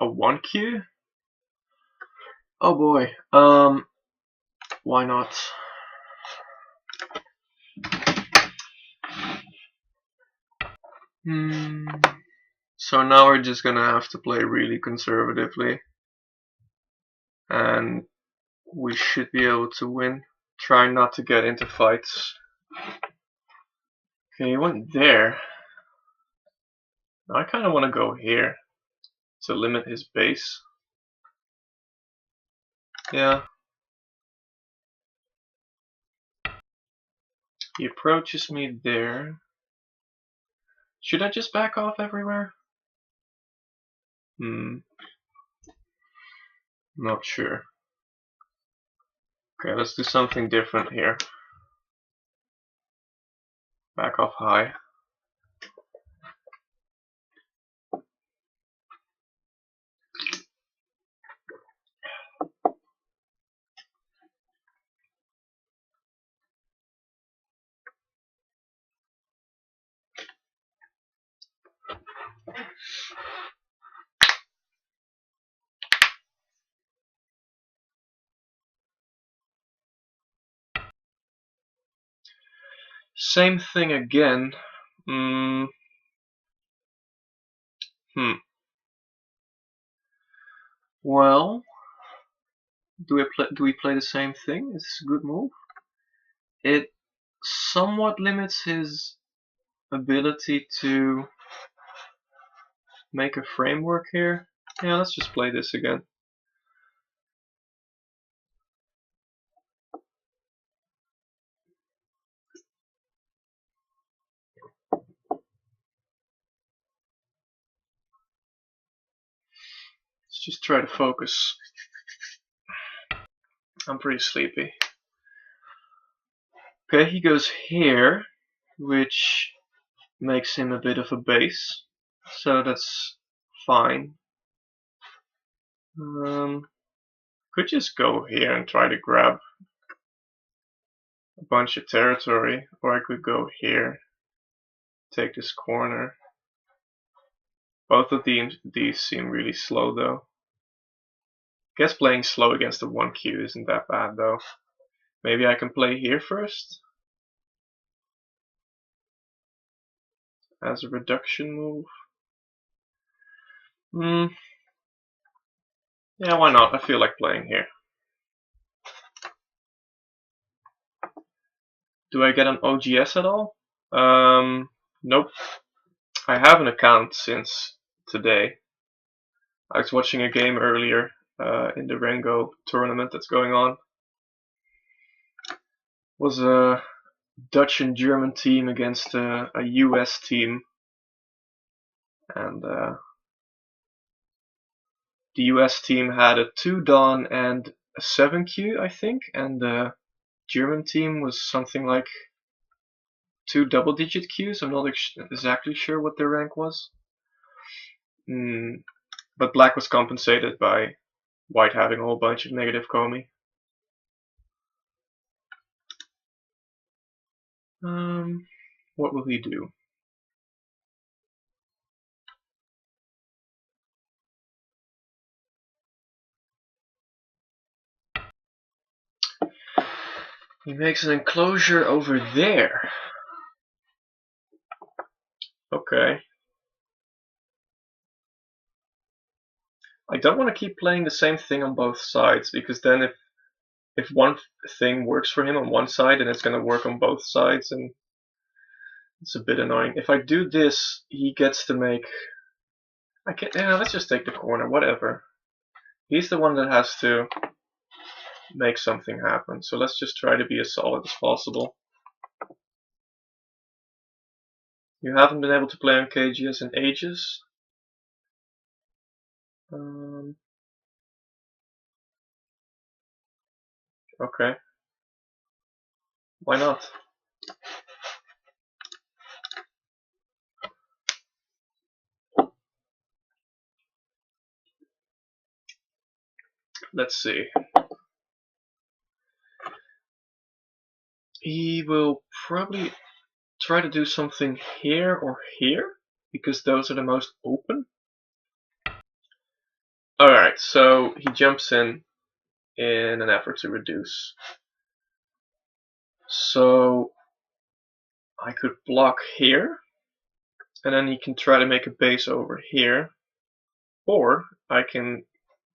a 1Q? Oh boy. Why not? So now we're just gonna have to play really conservatively, and we should be able to win. Try not to get into fights. Okay, he went there. I kind of want to go here to limit his base. Yeah. He approaches me there. Should I just back off everywhere? Not sure. Okay, let's do something different here. Back off high. Same thing again. Well, do we play the same thing? Is this a good move? It somewhat limits his ability to make a framework here. Yeah, let's just play this again. Let's just try to focus. I'm pretty sleepy. Okay, he goes here, which makes him a bit of a base, so that's fine. Could just go here and try to grab a bunch of territory, or I could go here, take this corner. Both of these seem really slow though. Guess playing slow against a 1Q isn't that bad though. Maybe I can play here first as a reduction move. Yeah, why not? I feel like playing here. Do I get an OGS at all? Nope. I have an account since today. I was watching a game earlier in the Rengo tournament that's going on. It was a Dutch and German team against a US team, and the US team had a 2 Dawn and a 7Q, I think, and the German team was something like 2 double-digit Qs. I'm not exactly sure what their rank was. But black was compensated by white having a whole bunch of negative Komi. What will he do? He makes an enclosure over there. Okay. I don't want to keep playing the same thing on both sides, because then if one thing works for him on one side and it's going to work on both sides, and it's a bit annoying. If I do this, he gets to make... Yeah, let's just take the corner, whatever. He's the one that has to make something happen, so let's just try to be as solid as possible. You haven't been able to play on KGS in ages. Okay. Why not? Let's see. He will probably try to do something here or here, because those are the most open. Alright, so he jumps in an effort to reduce. So I could block here, and then he can try to make a base over here. Or I can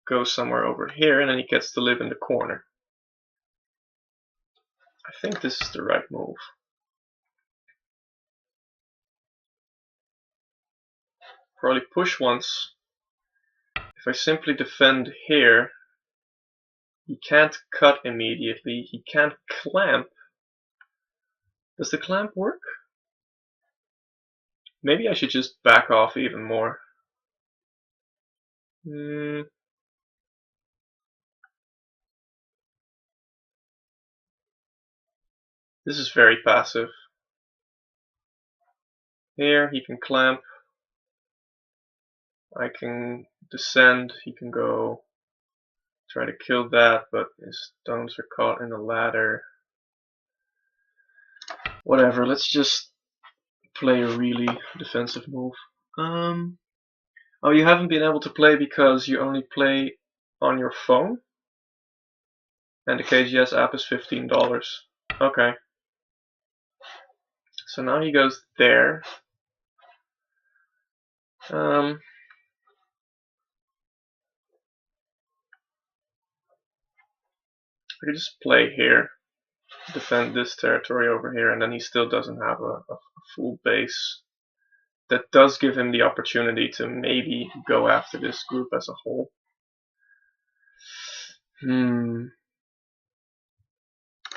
go somewhere over here, and then he gets to live in the corner. I think this is the right move. Probably push once. If I simply defend here, he can't cut immediately. He can't clamp. Does the clamp work? Maybe I should just back off even more. This is very passive. Here he can clamp. I can descend. He can go try to kill that, but his stones are caught in the ladder. Whatever, let's just play a really defensive move. Oh, you haven't been able to play because you only play on your phone? And the KGS app is $15. Okay. So now he goes there. I could just play here, defend this territory over here, and then he still doesn't have a full base. That does give him the opportunity to maybe go after this group as a whole. I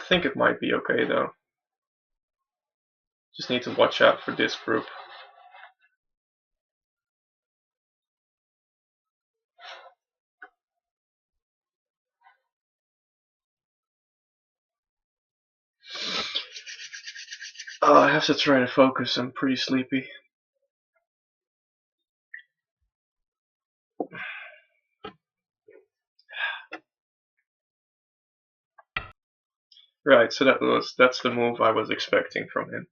think it might be okay though. Just need to watch out for this group. Oh, I have to try to focus. I'm pretty sleepy. Right, so that's the move I was expecting from him.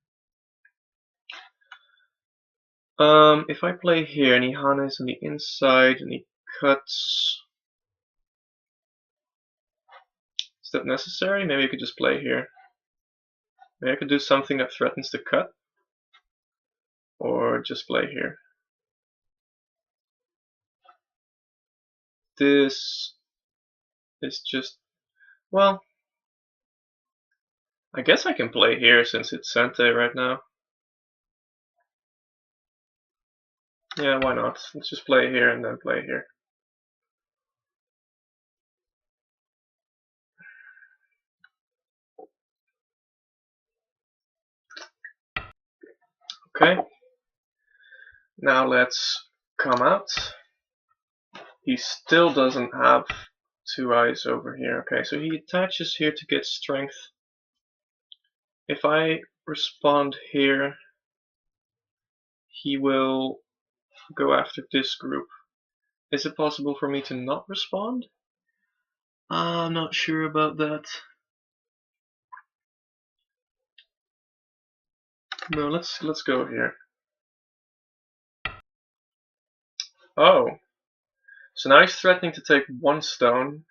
If I play here and he hanes on the inside and he cuts, is that necessary? Maybe I could just play here. Maybe I could do something that threatens to cut, or just play here. This is just, well, I guess I can play here since it's Sente right now. Yeah, why not? Let's just play here and then play here. Okay. Now let's come out. He still doesn't have two eyes over here. Okay, so he attaches here to get strength. If I respond here, he will go after this group. Is it possible for me to not respond? I'm not sure about that. No, let's go here. Oh, so now he's threatening to take one stone,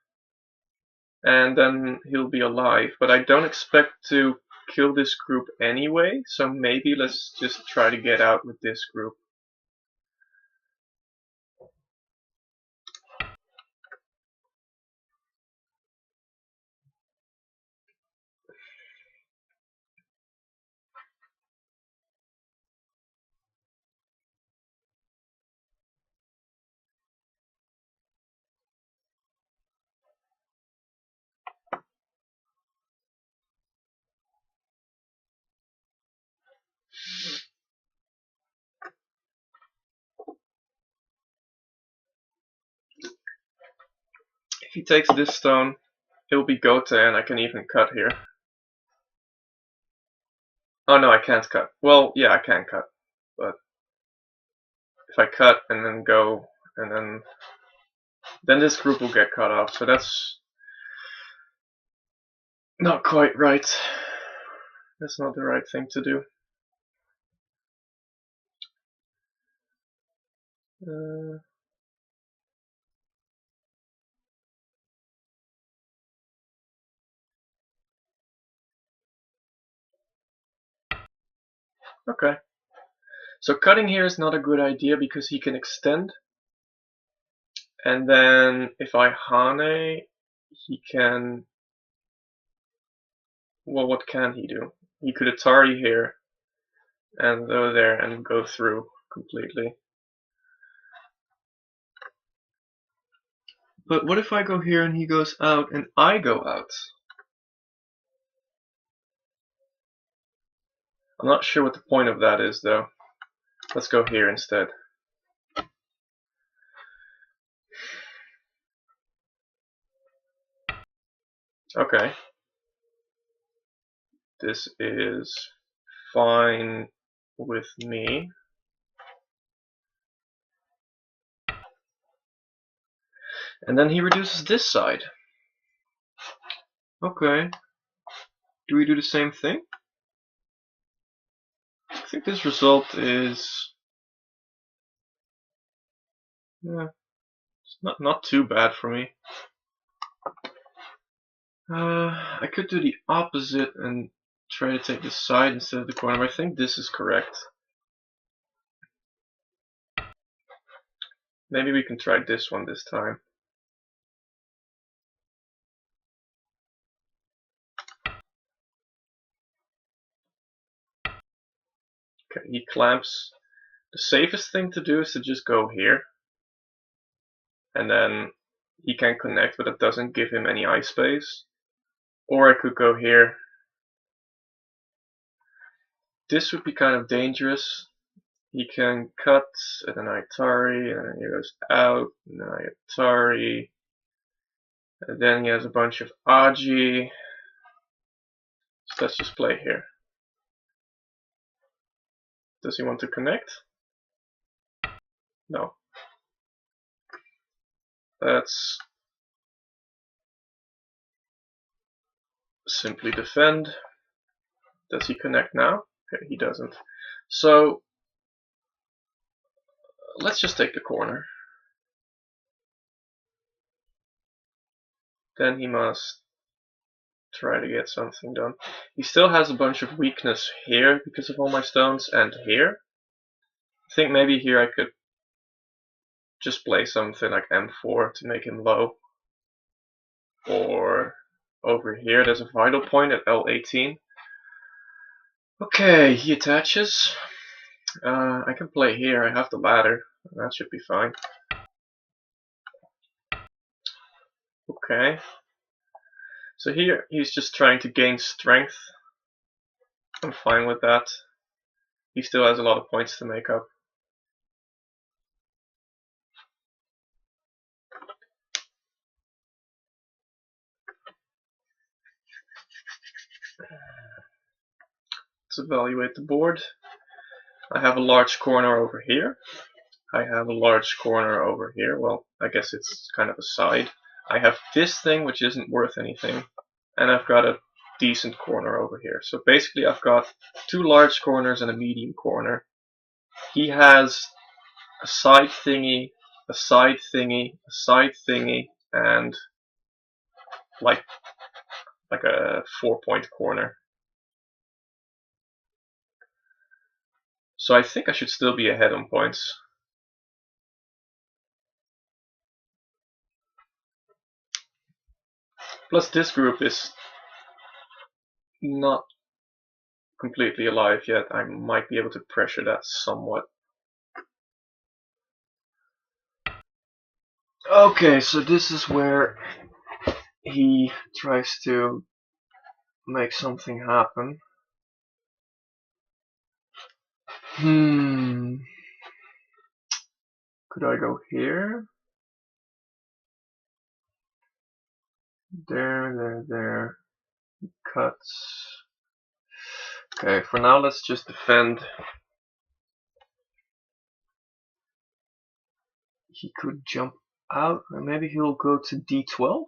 and then he'll be alive. But I don't expect to kill this group anyway, so maybe let's just try to get out with this group. If he takes this stone, it'll be Gote, and I can even cut here. Oh no, I can't cut. Well, yeah, I can cut, but if I cut and then go, and then this group will get cut off. So that's not quite right. That's not the right thing to do. Okay. So cutting here is not a good idea because he can extend. And then if I Hane, he can... Well, what can he do? He could Atari here and go there and go through completely. But what if I go here and he goes out and I go out? I'm not sure what the point of that is though. Let's go here instead. Okay. This is fine with me. And then he reduces this side. Okay. Do we do the same thing? I think this result is... yeah, it's not too bad for me. I could do the opposite and try to take the side instead of the corner, but I think this is correct. Maybe we can try this one this time. Okay, he clamps. The safest thing to do is to just go here. And then he can connect, but it doesn't give him any eye space. Or I could go here. This would be kind of dangerous. He can cut, and then Itari, and then he goes out, and then Itari. And then he has a bunch of Aji. So let's just play here. Does he want to connect? No. Let's simply defend. Does he connect now? Okay, he doesn't. So let's just take the corner. Then he must try to get something done. He still has a bunch of weakness here because of all my stones, and here. I think maybe here I could just play something like M4 to make him low. Or over here, there's a vital point at L18. Okay, he attaches. I can play here, I have the ladder. That should be fine. Okay. So here, he's just trying to gain strength. I'm fine with that. He still has a lot of points to make up. Let's evaluate the board. I have a large corner over here. I have a large corner over here. Well, I guess it's kind of a side. I have this thing which isn't worth anything. And I've got a decent corner over here. So basically I've got two large corners and a medium corner. He has a side thingy, a side thingy, a side thingy, and like a 4-point corner. So I think I should still be ahead on points. Plus this group is not completely alive yet. I might be able to pressure that somewhat. Okay, so this is where he tries to make something happen. Could I go here? There. Cuts. Okay, for now let's just defend. He could jump out, and maybe he'll go to D12?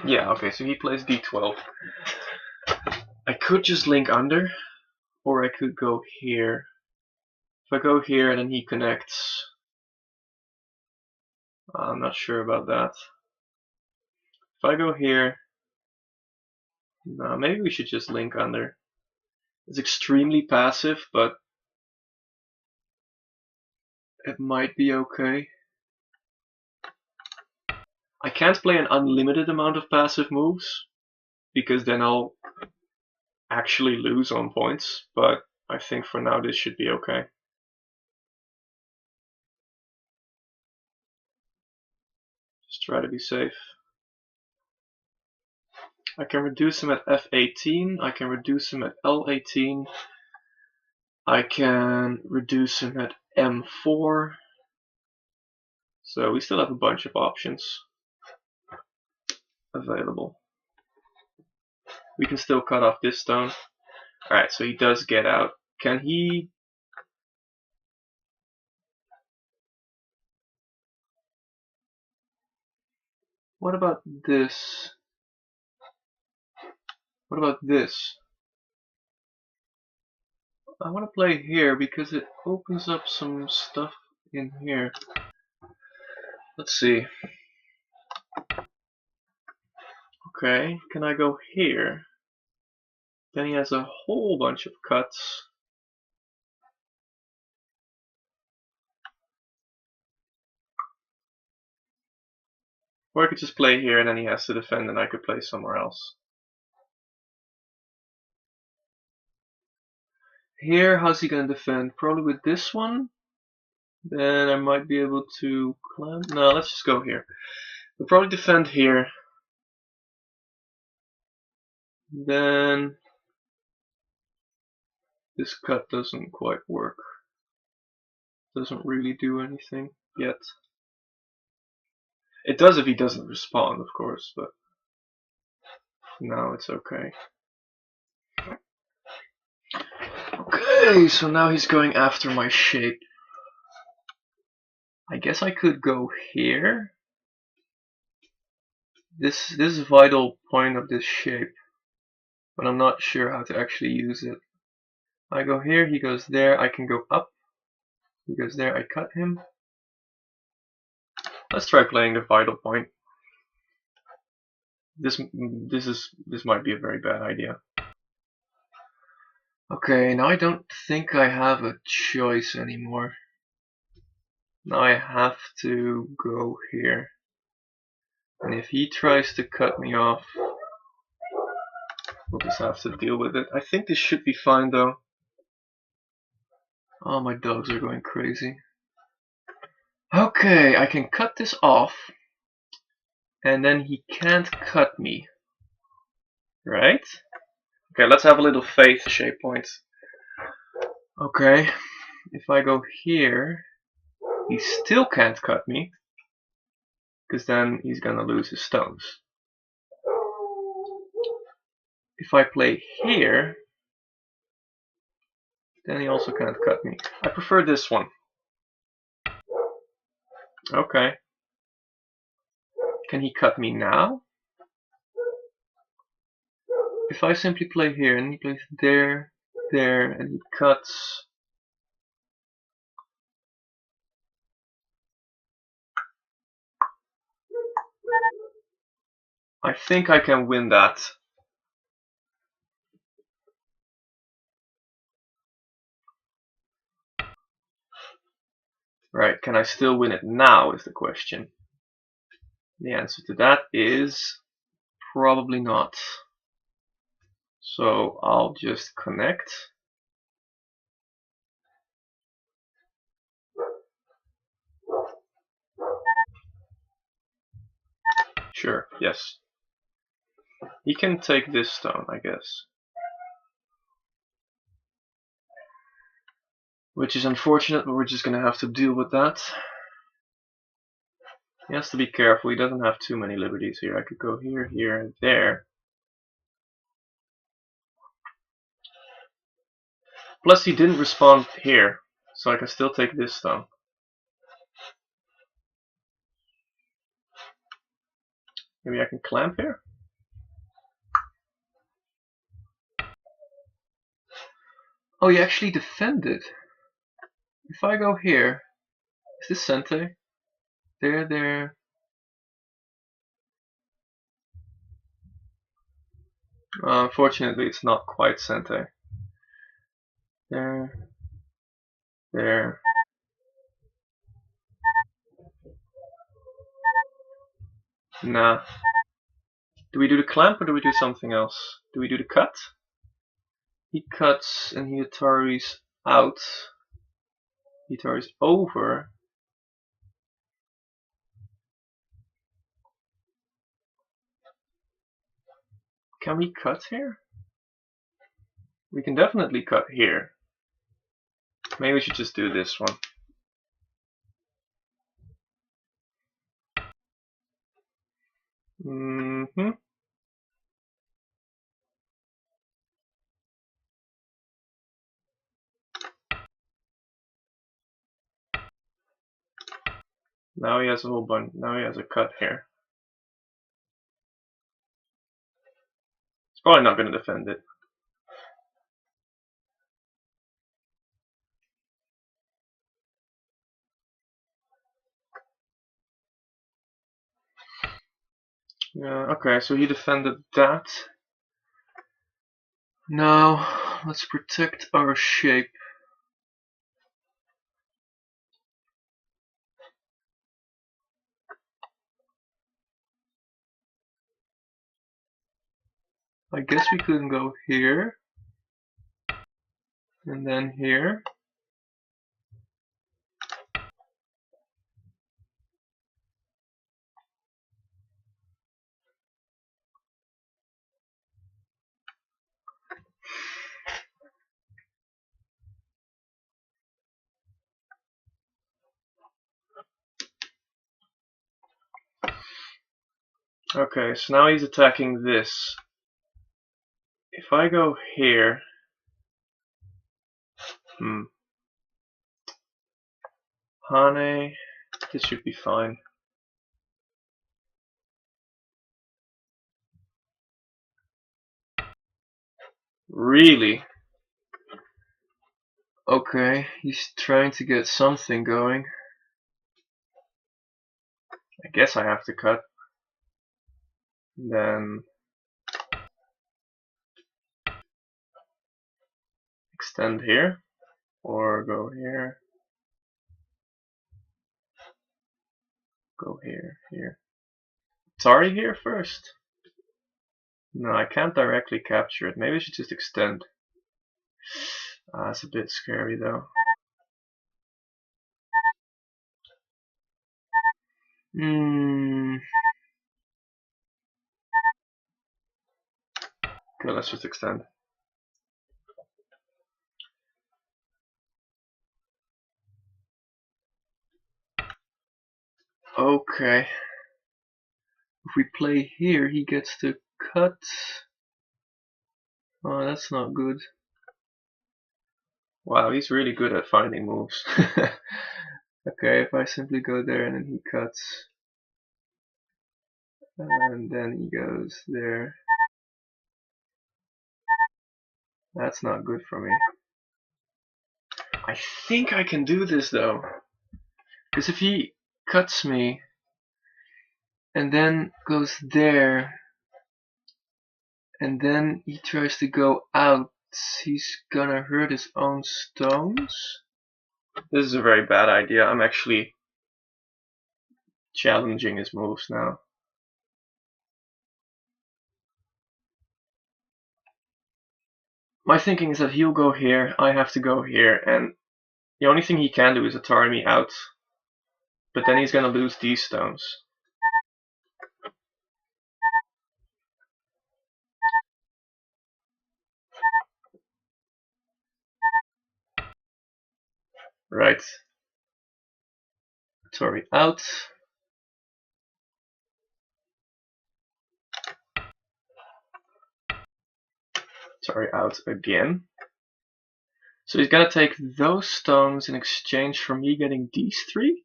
Yeah, okay, so he plays D12. I could just link under, or I could go here. If I go here and then he connects, I'm not sure about that. If I go here, no, maybe we should just link under. It's extremely passive, but it might be okay. I can't play an unlimited amount of passive moves, because then I'll actually lose on points, but I think for now this should be okay. Just try to be safe. I can reduce him at F18, I can reduce him at L18, I can reduce him at M4, so we still have a bunch of options available. We can still cut off this stone. Alright, so he does get out. Can he... What about this? What about this? I want to play here because it opens up some stuff in here. Let's see. Okay, can I go here? Then he has a whole bunch of cuts. Or I could just play here and then he has to defend and I could play somewhere else. Here, how's he gonna defend? Probably with this one. Then I might be able to climb. No, let's just go here. We'll probably defend here. Then this cut doesn't quite work. Doesn't really do anything yet. It does if he doesn't respond, of course, but no, it's okay. Okay, so now he's going after my shape. I guess I could go here. This is a vital point of this shape, but I'm not sure how to actually use it. I go here, he goes there, I can go up. He goes there, I cut him. Let's try playing the vital point. This might be a very bad idea. Okay, now I don't think I have a choice anymore. Now I have to go here. And if he tries to cut me off, we'll just have to deal with it. I think this should be fine though. Oh, my dogs are going crazy. Okay, I can cut this off. And then he can't cut me. Right? Okay, let's have a little faith shape point. Okay, if I go here, he still can't cut me. Because then he's gonna lose his stones. If I play here, then he also can't cut me. I prefer this one. Okay. Can he cut me now? If I simply play here and he plays there, there, and he cuts. I think I can win that. Right, can I still win it now is the question. The answer to that is probably not. So I'll just connect. Sure, yes. He can take this stone, I guess. Which is unfortunate, but we're just gonna have to deal with that. He has to be careful, he doesn't have too many liberties here. I could go here, here, and there. Plus he didn't respond here, so I can still take this stone. Maybe I can clamp here? Oh, he actually defended. If I go here, is this Sente? There, there. Unfortunately, it's not quite Sente. There. There. Nah. Do we do the clamp or do we do something else? Do we do the cut? He cuts and he Ataris out. He Ataris over. Can we cut here? We can definitely cut here. Maybe we should just do this one. Mm-hmm. Now he has a whole bunch. Now he has a cut here. He's probably not going to defend it. Yeah, okay, so he defended that. Now, let's protect our shape. I guess we couldn't go here. And then here. Okay, so now he's attacking this. If I go here, Hane, this should be fine. Really? Okay, he's trying to get something going. I guess I have to cut. Then extend here, or go here. Go here, here. Atari here first. No, I can't directly capture it. Maybe I should just extend. It's a bit scary though. Okay, let's just extend. Okay. If we play here, he gets to cut. Oh, that's not good. Wow, he's really good at finding moves. Okay, if I simply go there and then he cuts. And then he goes there. That's not good for me. I think I can do this though. Because if he cuts me and then goes there and then he tries to go out, he's gonna hurt his own stones. This is a very bad idea. I'm actually challenging his moves now. My thinking is that he'll go here, I have to go here, and the only thing he can do is Atari me out. But then he's gonna lose these stones. Right. Atari out. Atari out again. So he's gonna take those stones in exchange for me getting these three?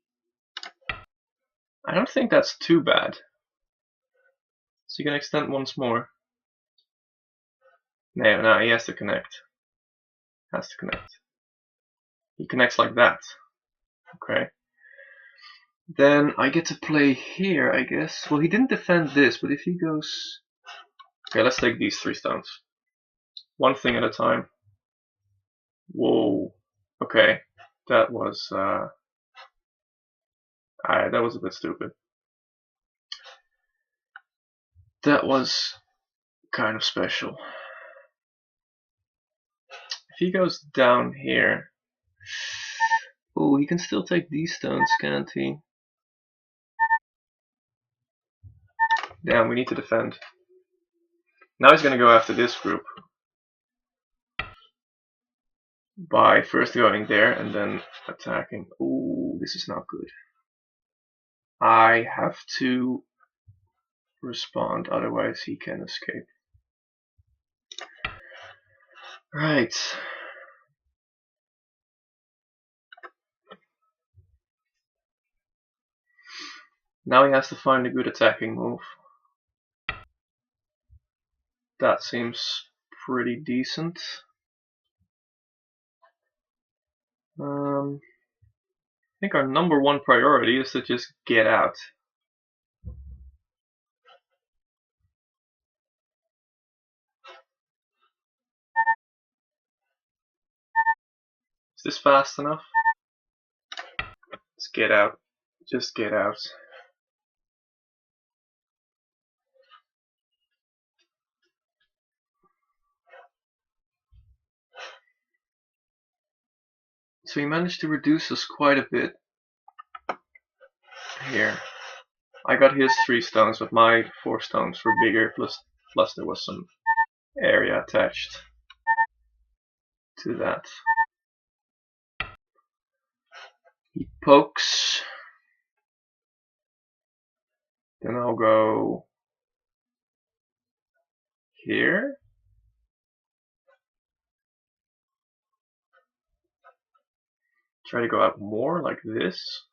I don't think that's too bad. So you can extend once more. No, he has to connect. Has to connect. He connects like that. Okay. Then I get to play here, I guess. Well, he didn't defend this, but if he goes Okay, let's take these 3 stones. One thing at a time. Whoa. Okay, that was a bit stupid. That was kind of special. If he goes down here, oh, he can still take these stones, can't he? Damn, we need to defend. Now he's gonna go after this group by first going there and then attacking. Ooh, this is not good. I have to respond, otherwise he can escape. Right. Now he has to find a good attacking move. That seems pretty decent. I think our number 1 priority is to just get out. Is this fast enough? Let's get out. Just get out. So he managed to reduce us quite a bit here. I got his 3 stones, but my 4 stones were bigger, plus there was some area attached to that. He pokes. Then I'll go here. Try to go out more like this.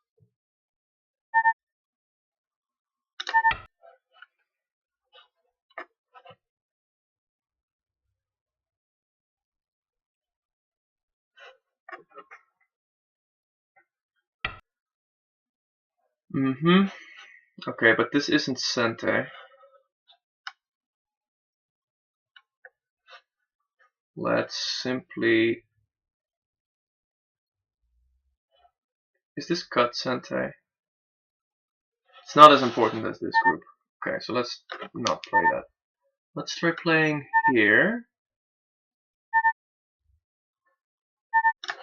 Okay, but this isn't Sente. Let's simply... Is this cut Sente? It's not as important as this group. Okay, so let's not play that. Let's try playing here.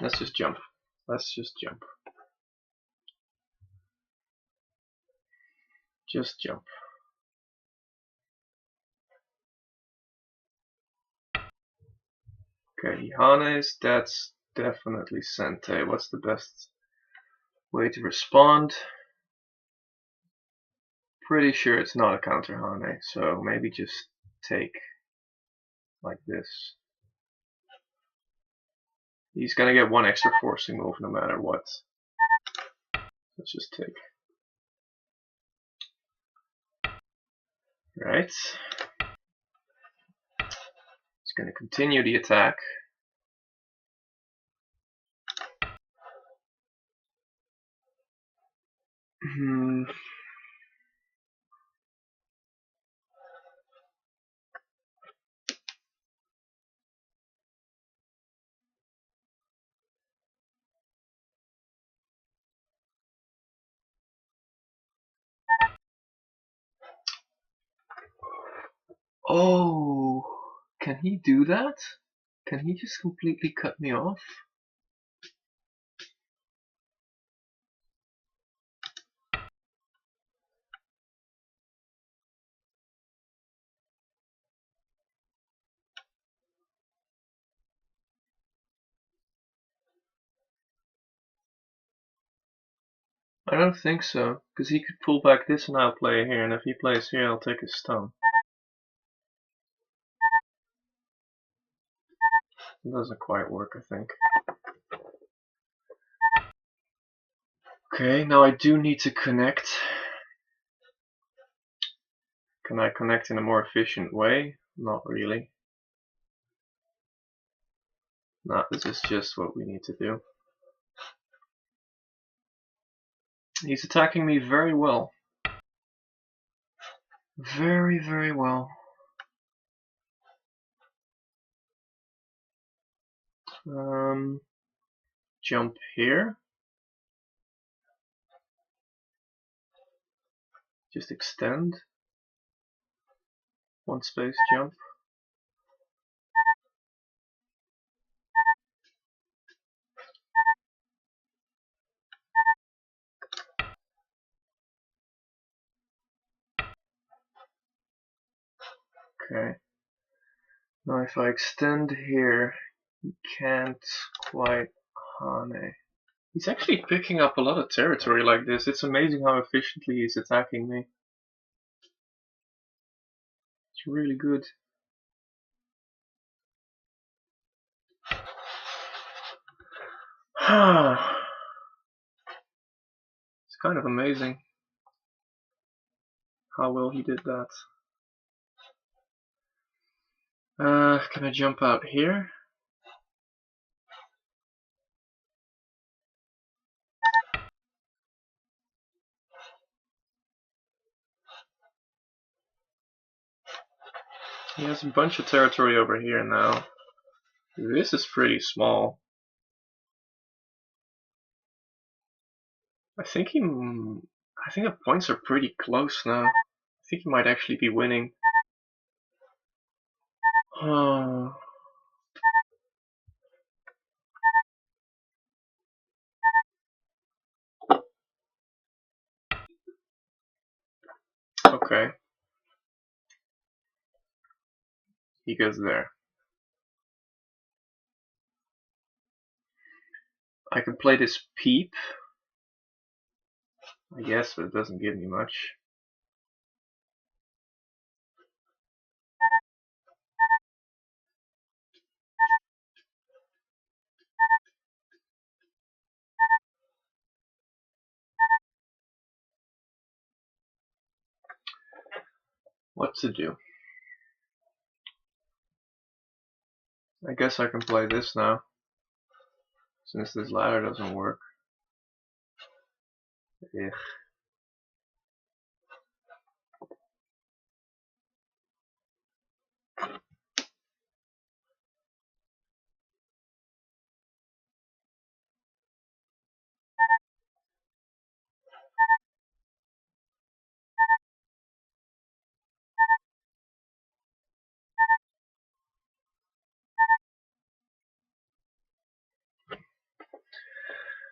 Let's just jump. Let's just jump. Just jump. Okay, Hanes, that's definitely Sente. What's the best way to respond? Pretty sure it's not a counter Hane, so maybe just take like this. He's gonna get 1 extra forcing move no matter what. Let's just take. Right. He's gonna continue the attack. Oh, can he do that? Can he just completely cut me off? I don't think so, because he could pull back this and I'll play here, and if he plays here, I'll take his stone. It doesn't quite work, I think. Okay, now I do need to connect. Can I connect in a more efficient way? Not really. No, this is just what we need to do. He's attacking me very well. Very, very well. Jump here. Just extend. One space jump. Okay. Now if I extend here, he can't quite Hane. He's actually picking up a lot of territory like this. It's amazing how efficiently he's attacking me. It's really good. It's kind of amazing how well he did that. Can I jump out here? He has a bunch of territory over here now. This is pretty small. I think the points are pretty close now. I think he might actually be winning. Okay. He goes there. I can play this peep, I guess, but it doesn't give me much. What to do? I guess I can play this now, since this ladder doesn't work. Ugh.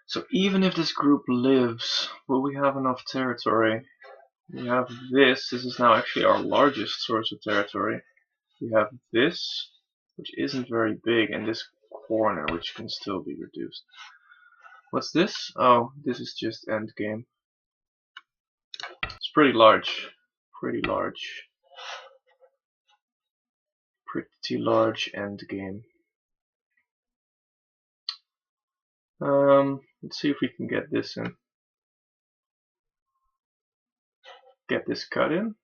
So even if this group lives, will we have enough territory? We have this. This is now actually our largest source of territory. We have this, which isn't very big, and this corner, which can still be reduced. What's this? Oh, this is just endgame. It's pretty large. Pretty large. Pretty large endgame. Let's see if we can get this in. Get this cut in.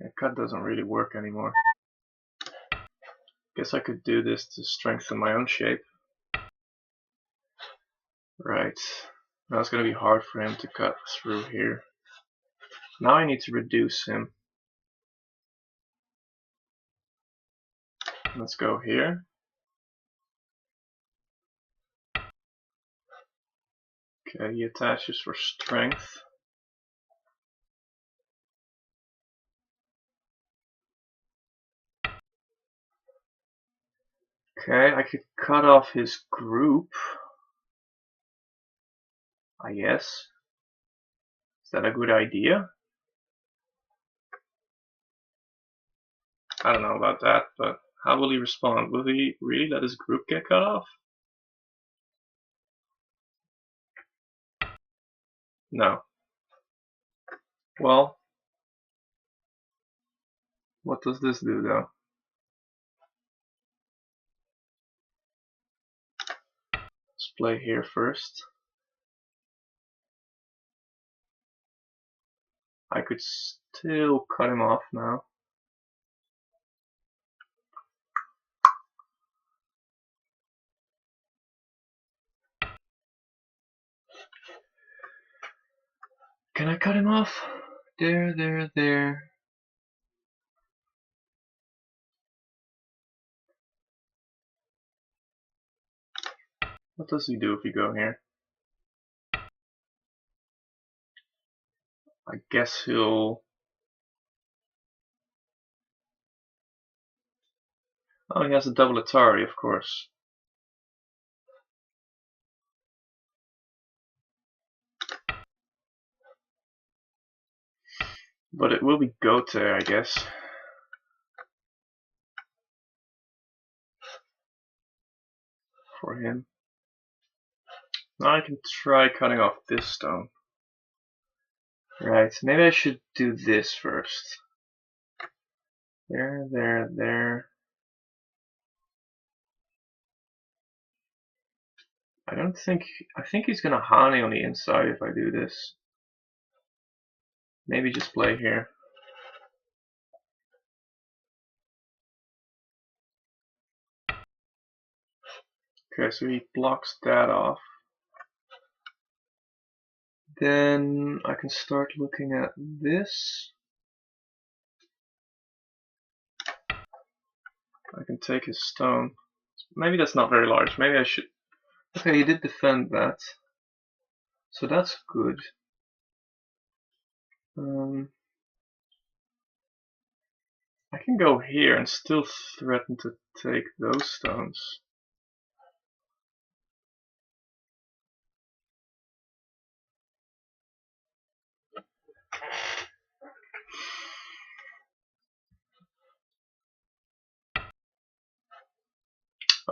Yeah, cut doesn't really work anymore. Guess I could do this to strengthen my own shape. Right. Now it's going to be hard for him to cut through here. Now I need to reduce him. Let's go here. Okay, he attaches for strength. Okay, I could cut off his group, I guess. Is that a good idea? I don't know about that, but how will he respond? Will he really let his group get cut off? No. Well, what does this do though? Let's play here first. I could still cut him off now. Can I cut him off? There. What does he do if we go here? I guess he'll... Oh, he has a double Atari, of course. But it will be Gote, I guess. For him. Now I can try cutting off this stone. Right, maybe I should do this first. There, there, there. I think he's gonna Hani on the inside if I do this. Maybe just play here. Okay, so he blocks that off. Then I can start looking at this. I can take his stone. Maybe that's not very large. Maybe I should... Okay, he did defend that. So that's good. I can go here and still threaten to take those stones.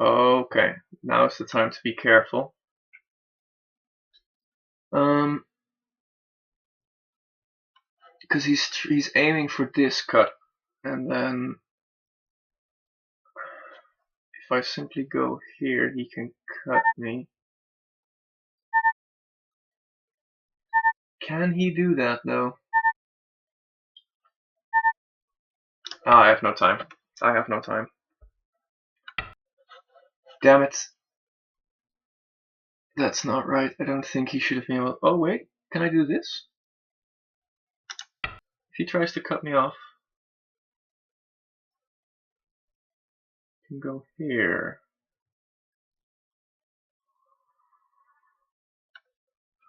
Okay, now is the time to be careful. Because he's aiming for this cut, and then if I simply go here, he can cut me. Can he do that though? Ah, I have no time. I have no time. Damn it. That's not right. I don't think he should have been able... Oh wait, can I do this? If he tries to cut me off, I can go here.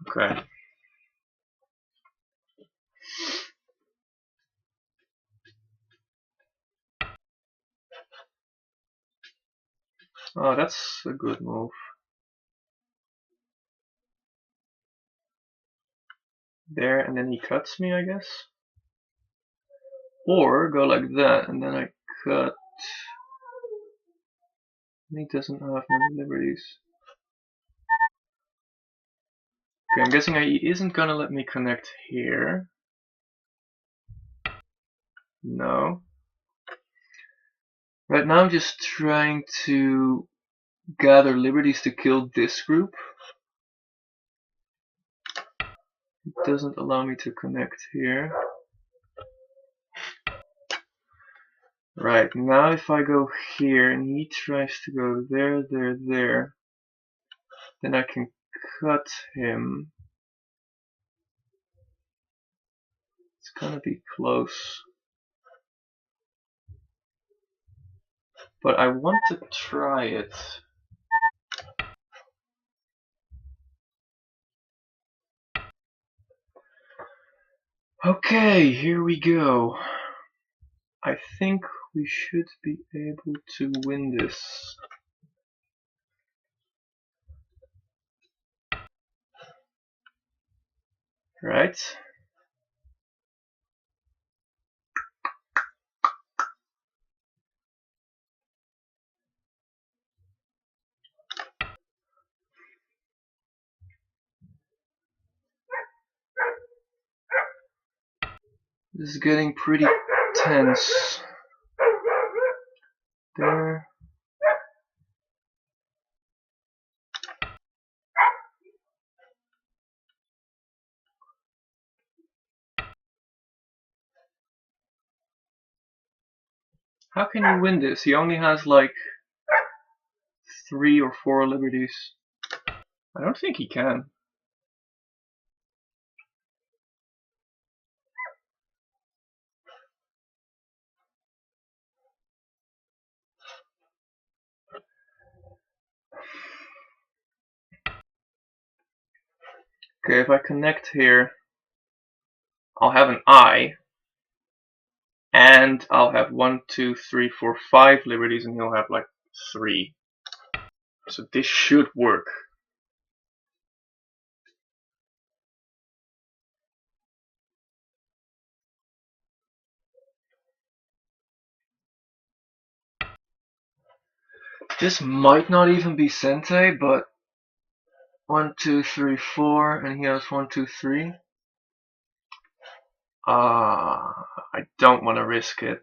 Okay. Oh, that's a good move. There, and then he cuts me, I guess. Or go like that, and then I cut. And he doesn't have many liberties. Okay, I'm guessing he isn't gonna let me connect here. No. Right now I'm just trying to gather liberties to kill this group. It doesn't allow me to connect here. Right, now if I go here and he tries to go there, there, there, then I can cut him. It's gonna be close. But I want to try it. Okay, here we go. I think we should be able to win this. Right? This is getting pretty tense. There. How can you win this? He only has like 3 or 4 liberties. I don't think he can. Okay, if I connect here, I'll have an I, and I'll have 1, 2, 3, 4, 5 liberties, and he'll have like 3. So this should work. This might not even be Sente, but 1, 2, 3, 4, and he has 1, 2, 3. I don't want to risk it.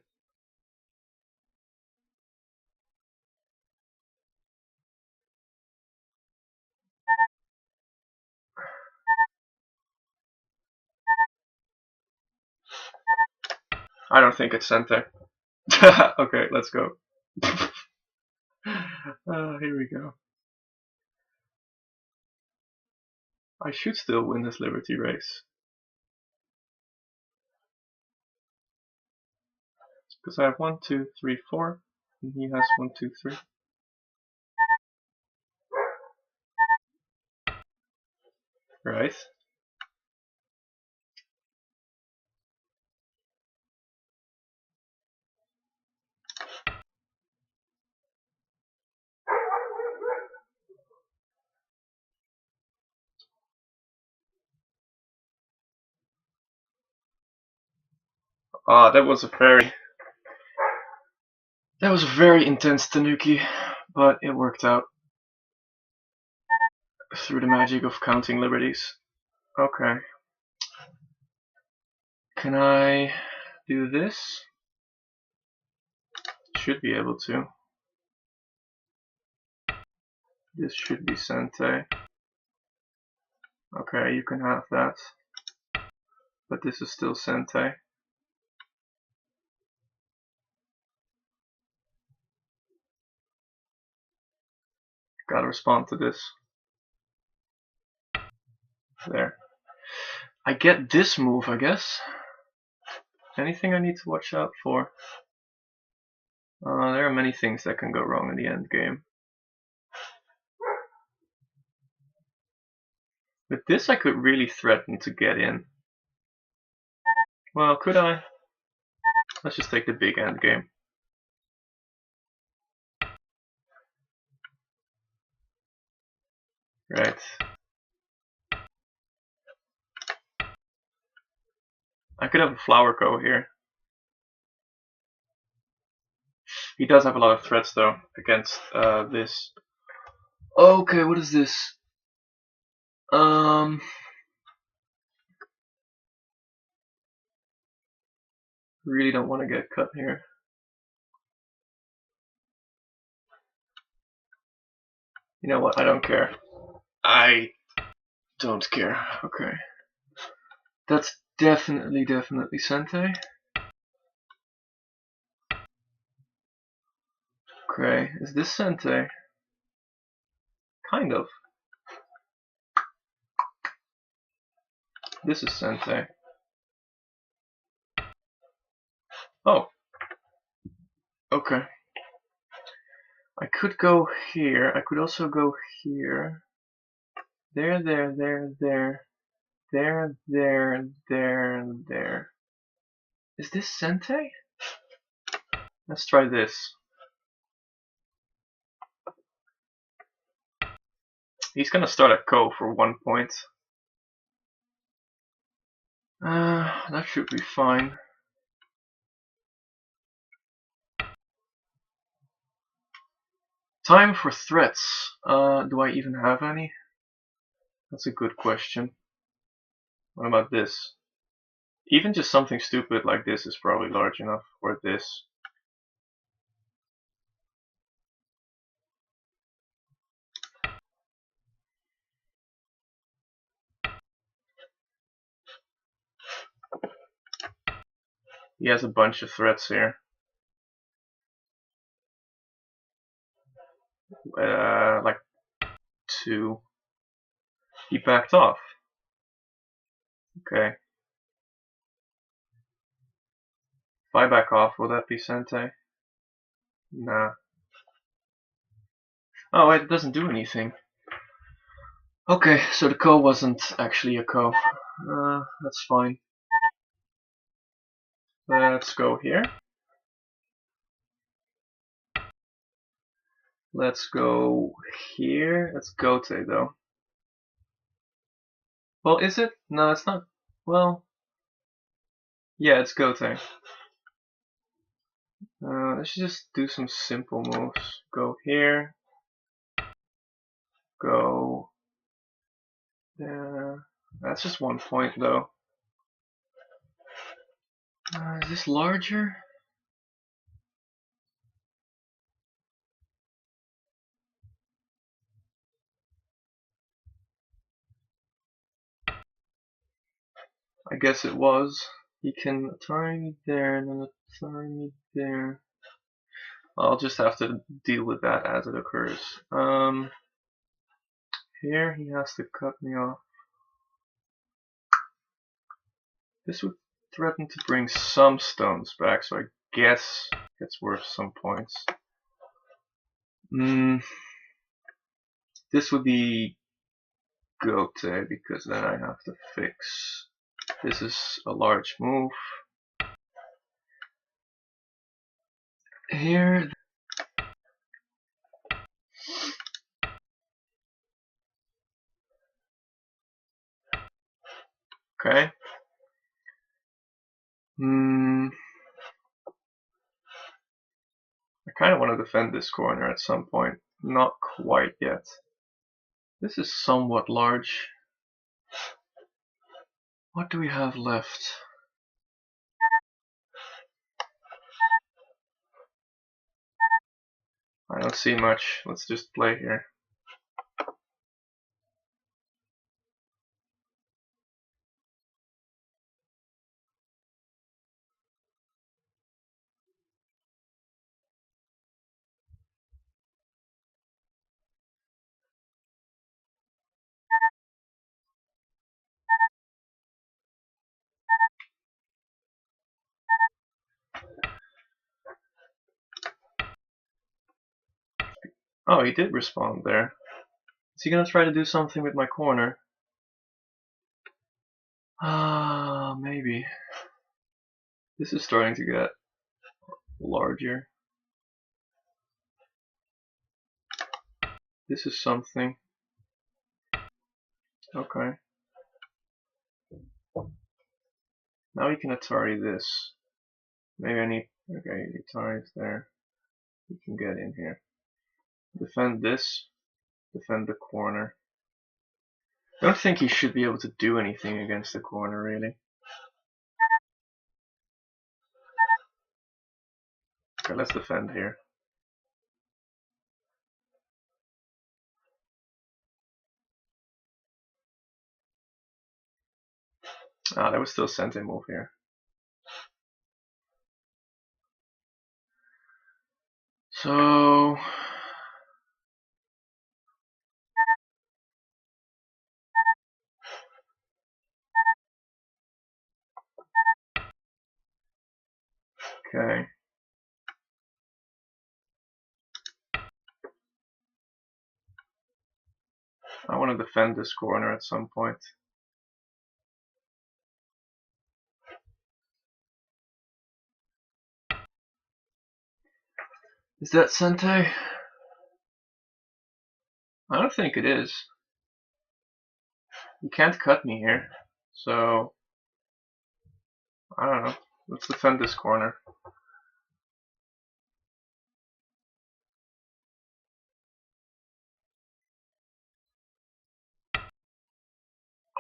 I don't think it's Sente. Okay, let's go. Here we go. I should still win this Liberty race. Because I have 1, 2, 3, 4, and he has 1, 2, 3. Right. That was a very intense tanuki, but it worked out through the magic of counting liberties. Okay. Can I do this? Should be able to. This should be Sente. Okay, you can have that. But this is still Sente. Gotta respond to this. There. I get this move, I guess. Anything I need to watch out for? There are many things that can go wrong in the end game. With this I could really threaten to get in. Well, could I? Let's just take the big end game. Right. I could have a Flower Go here. He does have a lot of threats though against this. Okay, what is this? Really don't want to get cut here. You know what? I don't care. I don't care. Okay. That's definitely Sente. Okay, is this Sente? Kind of. This is Sente. Oh. Okay. I could go here. I could also go here. There, there, there, there. There, there, there, there. Is this Sente? Let's try this. He's gonna start at Ko for 1 point. That should be fine. Time for threats. Do I even have any? That's a good question. What about this? Even just something stupid like this is probably large enough, or this. He has a bunch of threats here. Like 2. He backed off. Okay. If I back off, will that be Sente? Nah. Oh, it doesn't do anything. Okay, so the ko wasn't actually a ko. That's fine. Let's go here. Let's go here. It's gote though. Well, is it? No, it's not. Well, yeah, it's gote. Let's just do some simple moves. Go here. Go there. That's just 1 point though. Is this larger? I guess it was. He can try me there and then try me there. I'll just have to deal with that as it occurs. Here he has to cut me off. This would threaten to bring some stones back, so I guess it's worth some points. This would be gote because then I have to fix. This is a large move. Here. Okay. I kind of want to defend this corner at some point. Not quite yet. This is somewhat large. What do we have left? I don't see much. Let's just play here. Oh, he did respond there. Is he gonna try to do something with my corner? Maybe. This is starting to get larger. This is something. Okay. Now he can Atari this. Maybe I need. Okay, Atari's there. He can get in here. Defend this. Defend the corner. I don't think he should be able to do anything against the corner, really. Okay, let's defend here. There was still Sente move here. So okay. I want to defend this corner at some point. Is that Sente? I don't think it is. You can't cut me here. So I don't know. Let's defend this corner.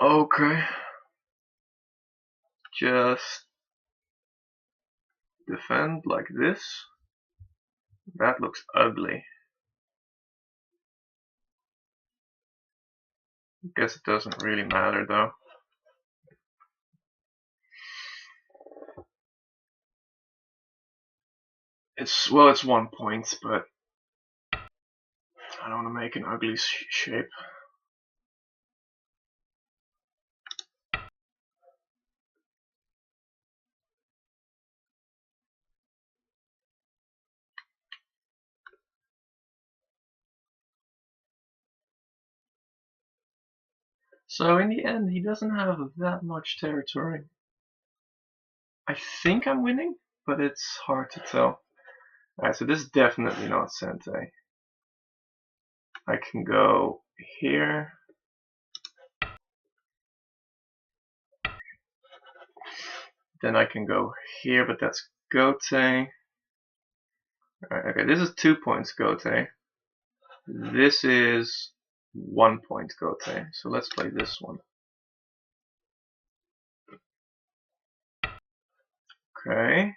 Okay. Just defend like this. That looks ugly. Guess it doesn't really matter though. It's 1 point, but I don't want to make an ugly shape. So in the end, he doesn't have that much territory. I think I'm winning, but it's hard to tell. Alright, so this is definitely not Sente. I can go here. Then I can go here, but that's Gote. Alright, okay, this is 2 points Gote. This is 1 point Gote. So let's play this one. Okay.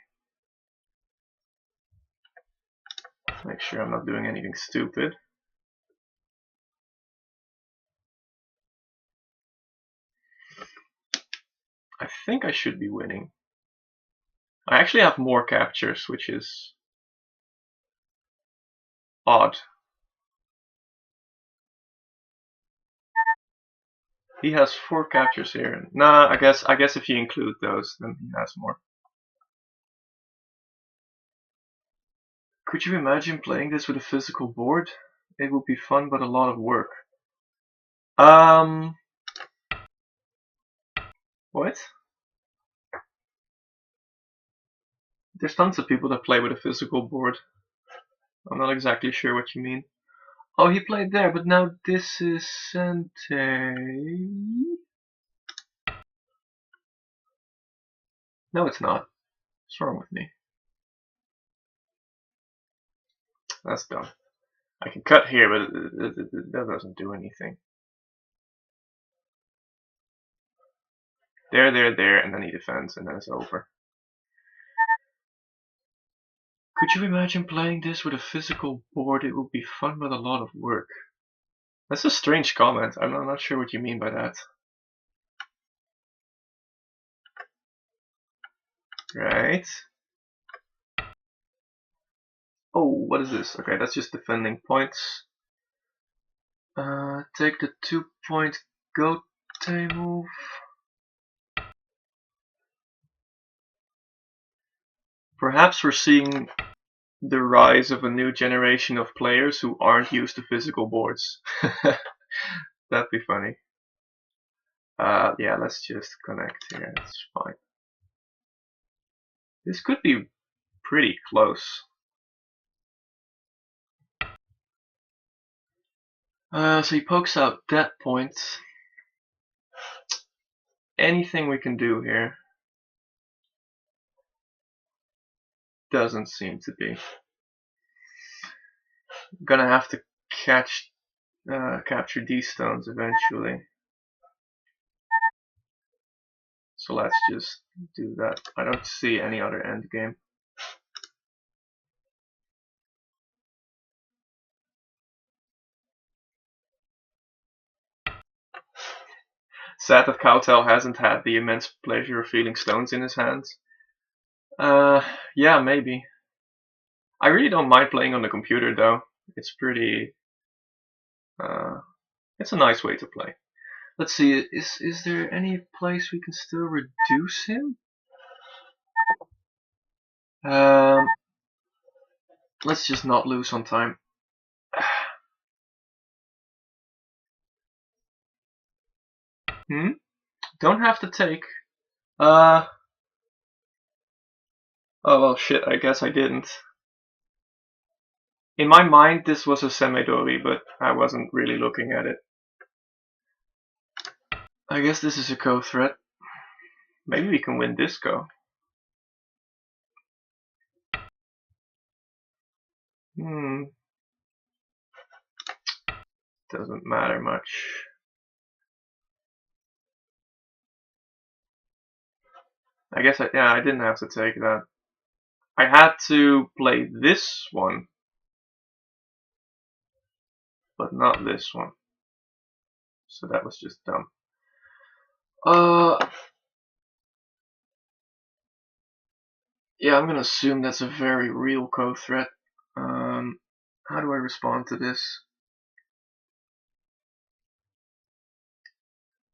Make sure I'm not doing anything stupid. I think I should be winning. I actually have more captures, which is odd. He has 4 captures here. Nah, I guess if you include those, then he has more. Could you imagine playing this with a physical board? It would be fun, but a lot of work. What? There's tons of people that play with a physical board. I'm not exactly sure what you mean. Oh, he played there, but now this is Sente. No, it's not. What's wrong with me? That's dumb. I can cut here, but that doesn't do anything. There, and then he defends, and then it's over. Could you imagine playing this with a physical board? It would be fun, but a lot of work. That's a strange comment. I'm not sure what you mean by that. Right. Oh, what is this? Okay, that's just defending points. Take the 2 point Gote move. Perhaps we're seeing the rise of a new generation of players who aren't used to physical boards. That'd be funny. Yeah, let's just connect here. It's fine. This could be pretty close. So he pokes out that point. Anything we can do here doesn't seem to be. Gonna have to capture these stones eventually. So let's just do that. I don't see any other end game. Sad that Kowtow hasn't had the immense pleasure of feeling stones in his hands. Yeah, maybe. I really don't mind playing on the computer though. It's pretty. It's a nice way to play. Let's see. Is there any place we can still reduce him? Let's just not lose on time. Don't have to take. Oh well, shit. I guess I didn't. In my mind, this was a Semidori, but I wasn't really looking at it. I guess this is a Go threat. Maybe we can win this Go. Doesn't matter much. I guess I didn't have to take that. I had to play this one, but not this one. So that was just dumb. Yeah, I'm gonna assume that's a very real Go threat. How do I respond to this?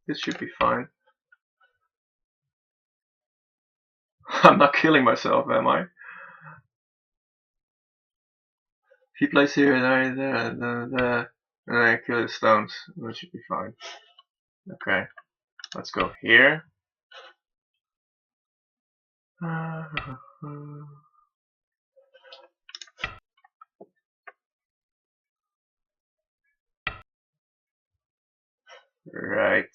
This should be fine. I'm not killing myself, am I? If he plays here, there, and then I kill his stones, that should be fine. Okay, let's go here. Right.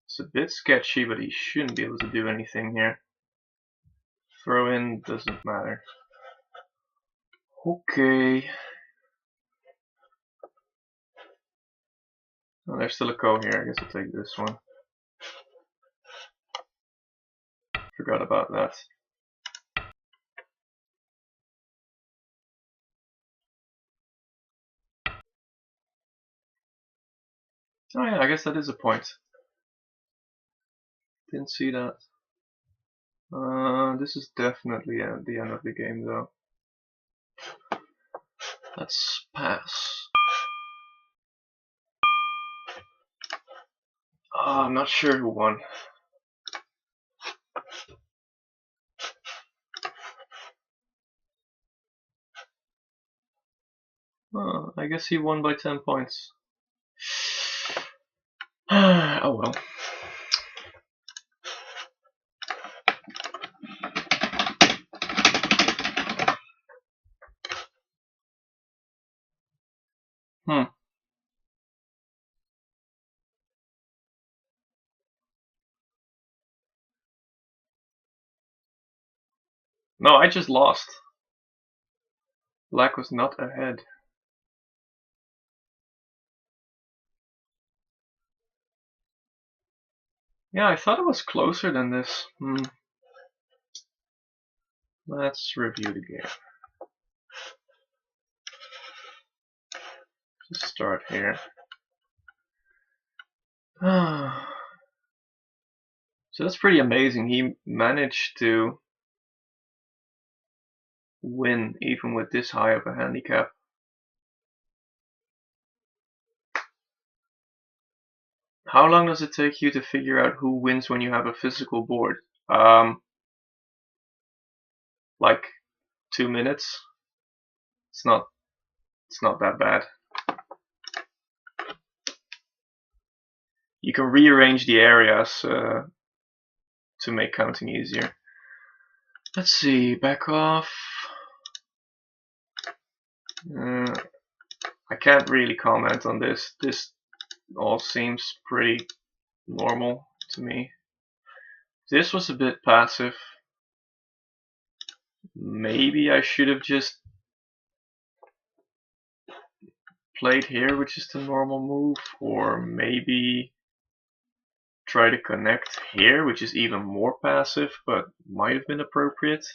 It's a bit sketchy, but he shouldn't be able to do anything here. Throw in doesn't matter. Okay. Oh, there's still a Ko here. I guess I'll take this one. Forgot about that. Oh yeah, I guess that is a point. Didn't see that. This is definitely at the end of the game though. Let's pass. I'm not sure who won. I guess he won by 10 points. Oh well. No, I just lost. Black was not ahead. Yeah, I thought it was closer than this. Let's review the game. Just start here. So that's pretty amazing. He managed to win even with this high of a handicap. How long does it take you to figure out who wins when you have a physical board? Like 2 minutes. It's not that bad. You can rearrange the areas to make counting easier. Let's see, back off. I can't really comment on this. This all seems pretty normal to me. This was a bit passive. Maybe I should have just played here, which is the normal move, or maybe try to connect here, which is even more passive, but might have been appropriate.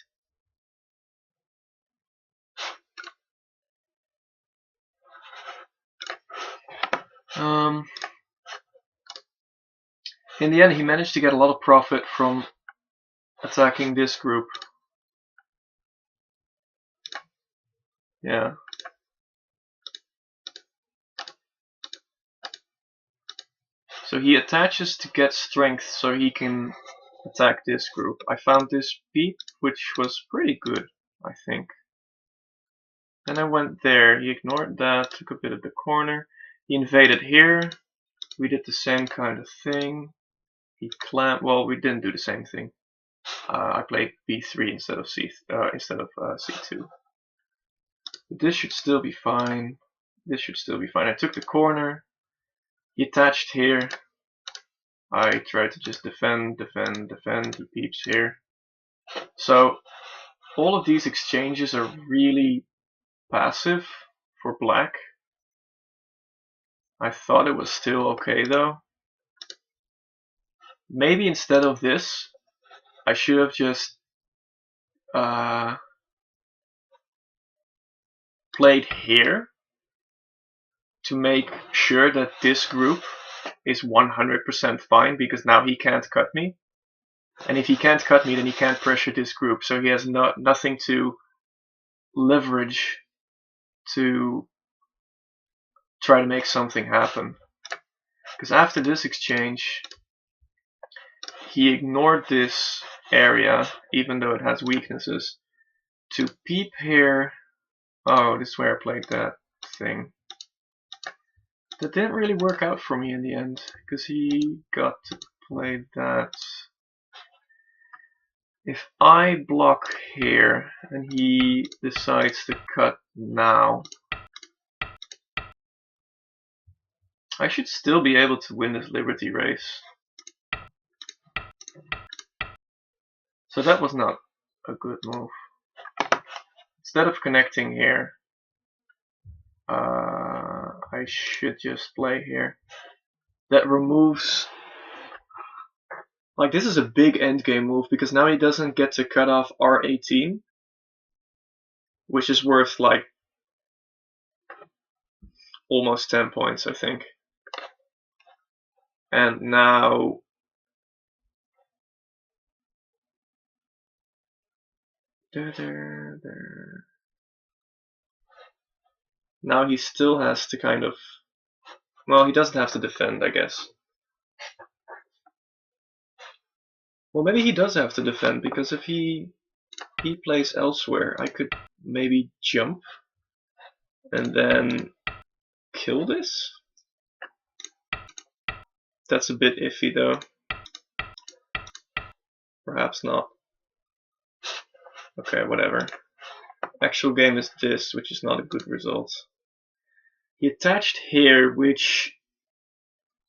In the end, he managed to get a lot of profit from attacking this group. Yeah. So he attaches to get strength so he can attack this group. I found this beat, which was pretty good, I think. Then I went there, he ignored that, took a bit of the corner. He invaded here, we did the same kind of thing. He clamped, well, we didn't do the same thing. I played b3 instead of c2. But this should still be fine. This should still be fine. I took the corner. He attached here. I tried to just defend. He peeps here. So all of these exchanges are really passive for black. I thought it was still okay though. Maybe instead of this, I should have just played here to make sure that this group is 100% fine, because now he can't cut me. And if he can't cut me, then he can't pressure this group. So he has nothing to leverage to try to make something happen. Because after this exchange, he ignored this area, even though it has weaknesses, to peep here. Oh, this is where I played that thing. That didn't really work out for me in the end, because he got to play that. If I block here and he decides to cut now, I should still be able to win this Liberty race. So that was not a good move. Instead of connecting here, I should just play here. That removes... Like, this is a big endgame move, because now he doesn't get to cut off R18, which is worth, like, almost 10 points, I think. And now... Now he still has to kind of... Well, he doesn't have to defend, I guess. Well, maybe he does have to defend, because if he plays elsewhere, I could maybe jump and then kill this? That's a bit iffy, though. Perhaps not. Okay, whatever. Actual game is this, which is not a good result. He attached here, which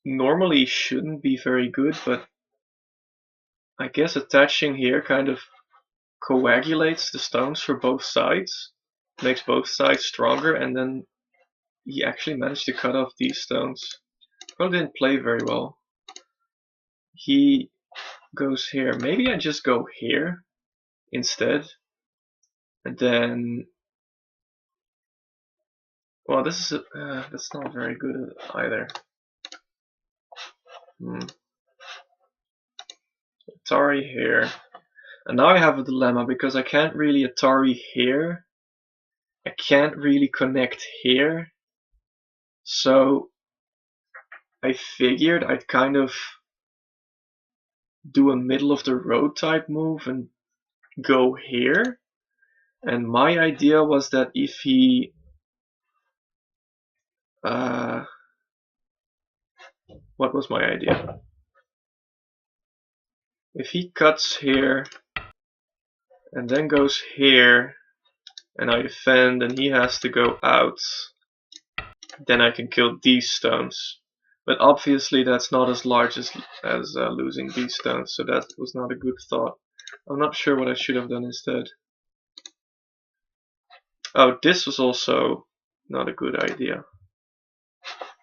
normally shouldn't be very good, but I guess attaching here kind of coagulates the stones for both sides, makes both sides stronger, and then he actually managed to cut off these stones. Probably didn't play very well. He goes here. Maybe I just go here instead, and then... Well, this is that's not very good either. Atari here. And now I have a dilemma, because I can't really Atari here. I can't really connect here. So I figured I'd kind of do a middle of the road type move and go here. And my idea was that if he what was my idea? If he cuts here and then goes here and I defend and he has to go out, then I can kill these stones. But obviously that's not as large as losing these stones, so that was not a good thought. I'm not sure what I should have done instead. Oh, this was also not a good idea.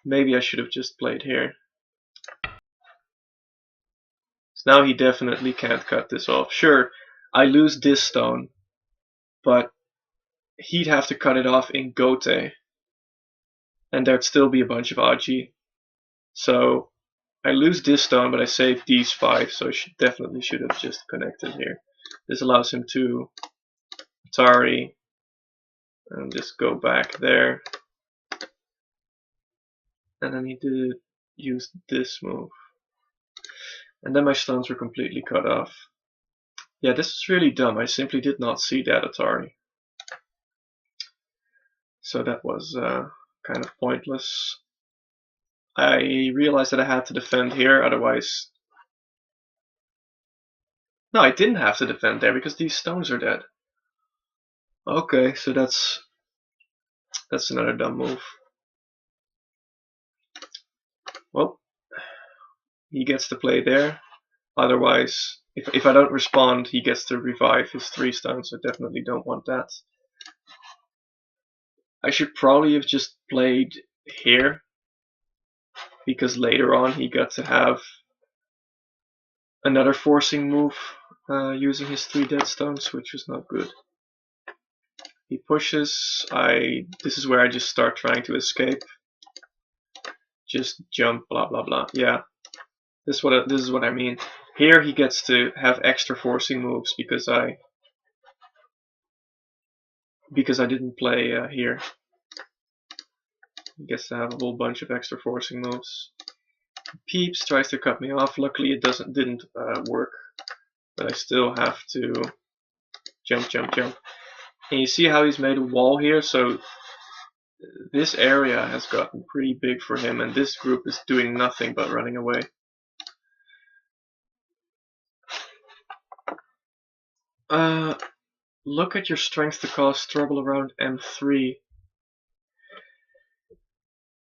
Maybe I should have just played here. So now he definitely can't cut this off. Sure, I lose this stone, but he'd have to cut it off in Gote, and there'd still be a bunch of Aji. So I lose this stone, but I save these 5, so I definitely should have just connected here. This allows him to Atari and just go back there. And then he did use this move. And then my stones were completely cut off. Yeah, this is really dumb. I simply did not see that Atari. So that was kind of pointless. I realized that I had to defend here, otherwise... No, I didn't have to defend there because these stones are dead. Okay, so that's another dumb move. Well, he gets to play there. Otherwise, if I don't respond, he gets to revive his 3 stones. I definitely don't want that. I should probably have just played here, because later on he got to have another forcing move using his 3 dead stones, which was not good. He pushes. This is where I just start trying to escape. Just jump, blah blah blah. Yeah, this is what I mean. Here he gets to have extra forcing moves because I didn't play here. He gets to have a whole bunch of extra forcing moves. Peeps tries to cut me off. Luckily it didn't work, but I still have to jump, jump, jump. And you see how he's made a wall here, so this area has gotten pretty big for him, and this group is doing nothing but running away. Look at your strength to cause trouble around M3.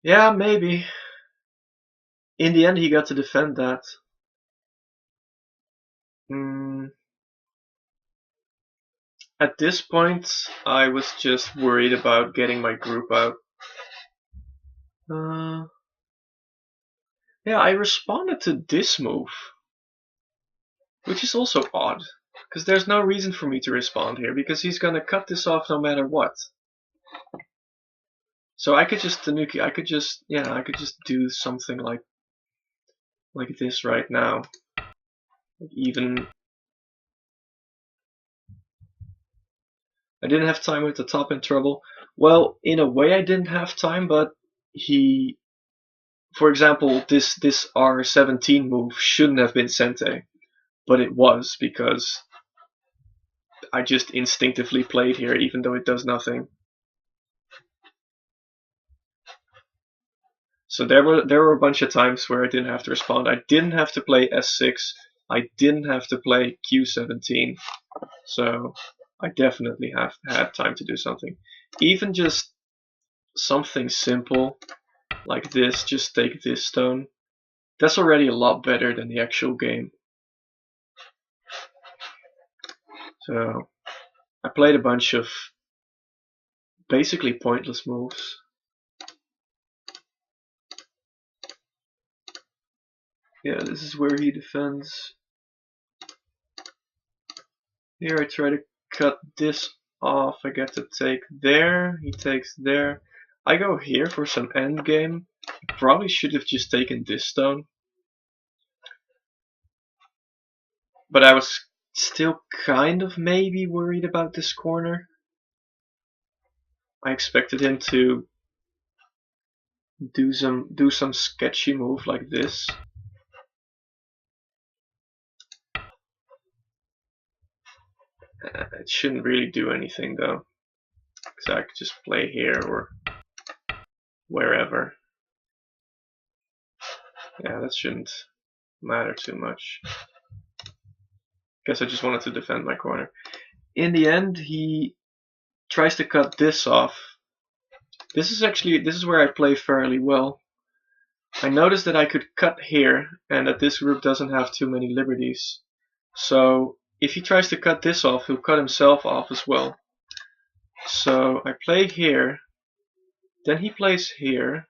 Yeah, maybe. In the end, he got to defend that. At this point, I was just worried about getting my group out. Yeah, I responded to this move, which is also odd, because there's no reason for me to respond here, because he's gonna cut this off no matter what. So I could just Tanuki, I could just do something like this right now. Even I didn't have time with the top in trouble. Well, in a way I didn't have time, but he, for example, this R17 move shouldn't have been Sente, but it was, because I just instinctively played here, even though it does nothing. So there were a bunch of times where I didn't have to respond. I didn't have to play S6. I didn't have to play Q17. So I definitely have had time to do something. Even just something simple like this, just take this stone. That's already a lot better than the actual game. So I played a bunch of basically pointless moves. Yeah, this is where he defends. Here I try to cut this off. I get to take there. He takes there. I go here for some endgame. Probably should have just taken this stone. But I was still kind of maybe worried about this corner. I expected him to do some sketchy move like this. It shouldn't really do anything though, because I could just play here or wherever. Yeah, that shouldn't matter too much. Guess I just wanted to defend my corner. In the end, he tries to cut this off. This is where I play fairly well. I noticed that I could cut here, and that this group doesn't have too many liberties. So if he tries to cut this off, he'll cut himself off as well. So I play here, then he plays here.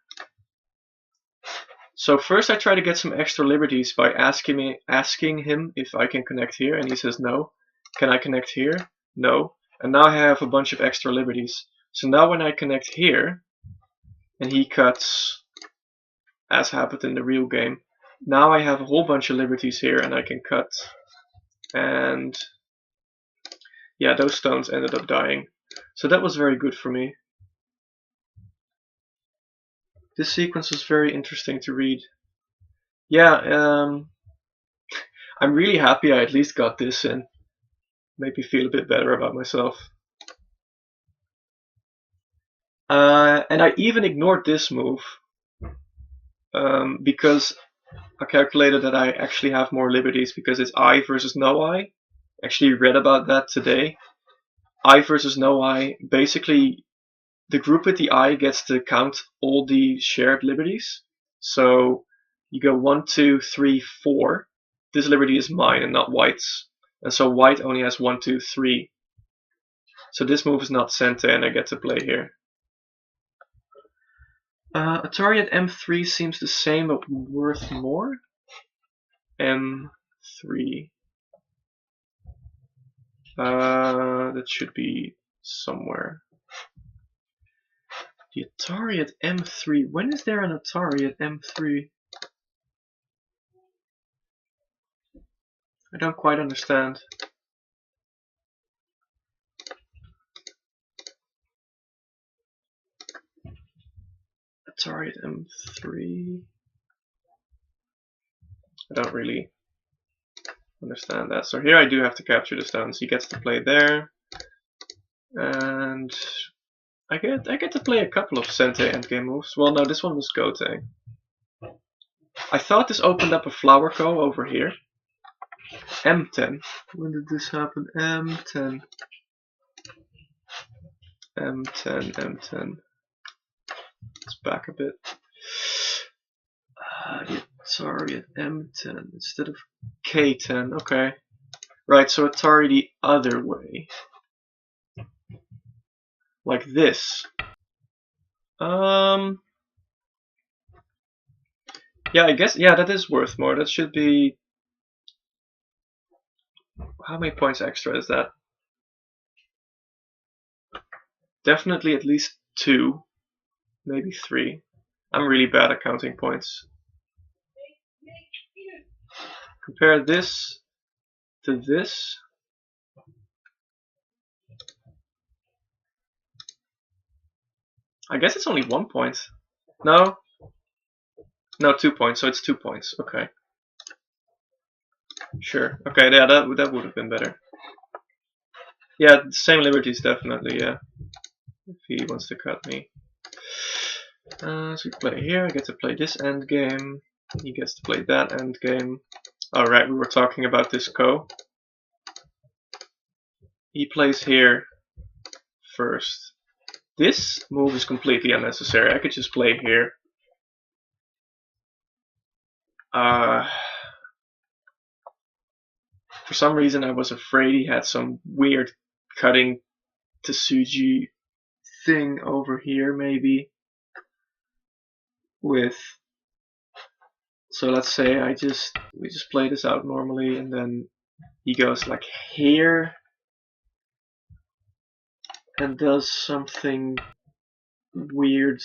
So first I try to get some extra liberties by asking him if I can connect here, and he says no. Can I connect here? No. And now I have a bunch of extra liberties. So now when I connect here, and he cuts, as happened in the real game, now I have a whole bunch of liberties here, and I can cut. And yeah, those stones ended up dying. So that was very good for me. This sequence was very interesting to read. Yeah, I'm really happy I at least got this in. Made me feel a bit better about myself. And I even ignored this move because I calculated that I actually have more liberties because it's I versus no I. Actually read about that today. I versus no I. Basically, the group with the I gets to count all the shared liberties. So you go 1, 2, 3, 4. This liberty is mine and not white's. And so white only has 1, 2, 3. So this move is not Sente and I get to play here. Atari at M3 seems the same but worth more. M3. That should be somewhere. The Atari at M3. When is there an Atari at M3? I don't quite understand. Atari at M3. I don't really understand that. So here I do have to capture the stones. He gets to play there. And I get to play a couple of Sente endgame moves. Well, no, this one was Gote. I thought this opened up a Flower Co over here. M10. When did this happen? M10. M10, M10. Let's back a bit. Atari at M10 instead of K10. Okay. Right, so Atari the other way. Like this. Yeah, I guess, yeah, that is worth more. That should be... How many points extra is that? Definitely at least 2. Maybe 3. I'm really bad at counting points. Compare this to this. I guess it's only 1 point. No? No, 2 points, so it's 2 points. Okay. Sure. Okay, yeah, that would have been better. Yeah, same liberties, definitely, yeah. If he wants to cut me. So we play here, I get to play this end game. He gets to play that end game. Alright, we were talking about this Ko. He plays here first. This move is completely unnecessary. I could just play here. For some reason I was afraid he had some weird cutting Tsuji thing over here maybe. With, so let's say we just play this out normally and then he goes like here and does something weird.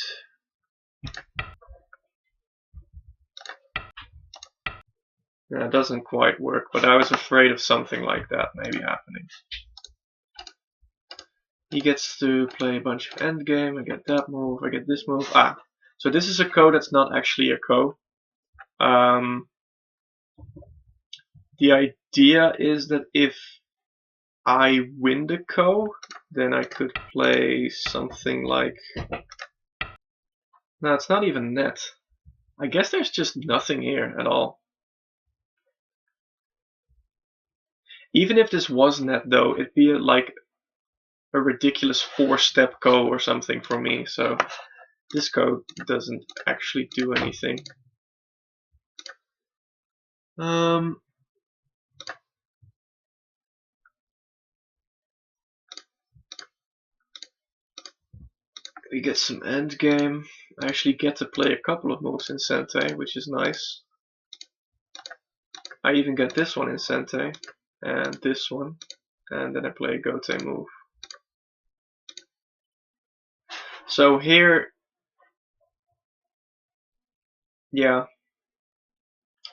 That doesn't quite work, but I was afraid of something like that maybe happening. He gets to play a bunch of endgame. I get that move, I get this move. So this is a Ko that's not actually a Ko. The idea is that if I win the Ko, then I could play something like... No, it's not even net. I guess there's just nothing here at all. Even if this was net though, it'd be like a ridiculous 4-step Ko or something for me, so this Ko doesn't actually do anything. We get some endgame. I actually get to play a couple of moves in Sente, which is nice. I even get this one in Sente, and this one, and then I play a Gote move. So here, yeah,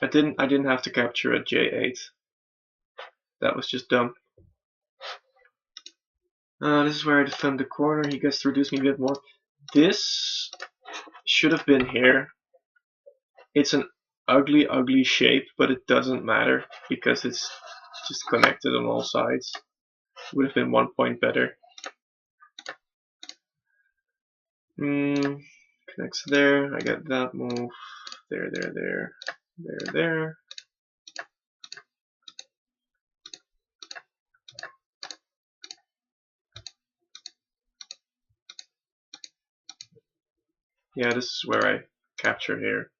I didn't have to capture a J8. That was just dumb. This is where I defend the corner. He gets to reduce me a bit more. This should have been here. It's an ugly, ugly shape, but it doesn't matter because it's just connected on all sides. Would have been 1 point better. Connects there. I get that move. There, there, there, there, there. Yeah, this is where I capture here.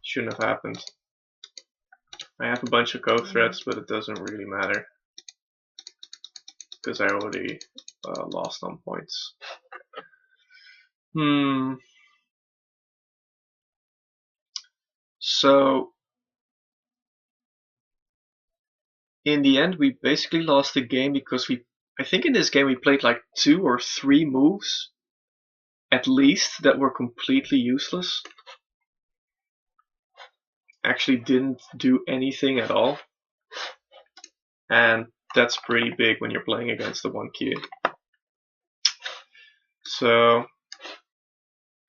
Shouldn't have happened. I have a bunch of Go threats, but it doesn't really matter because I already lost on points. So in the end, we basically lost the game because I think in this game we played like 2 or 3 moves at least that were completely useless. Actually didn't do anything at all. And that's pretty big when you're playing against the 1Q. So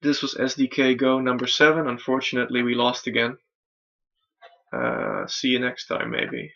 this was SDK Go number 7. Unfortunately we lost again. See you next time maybe.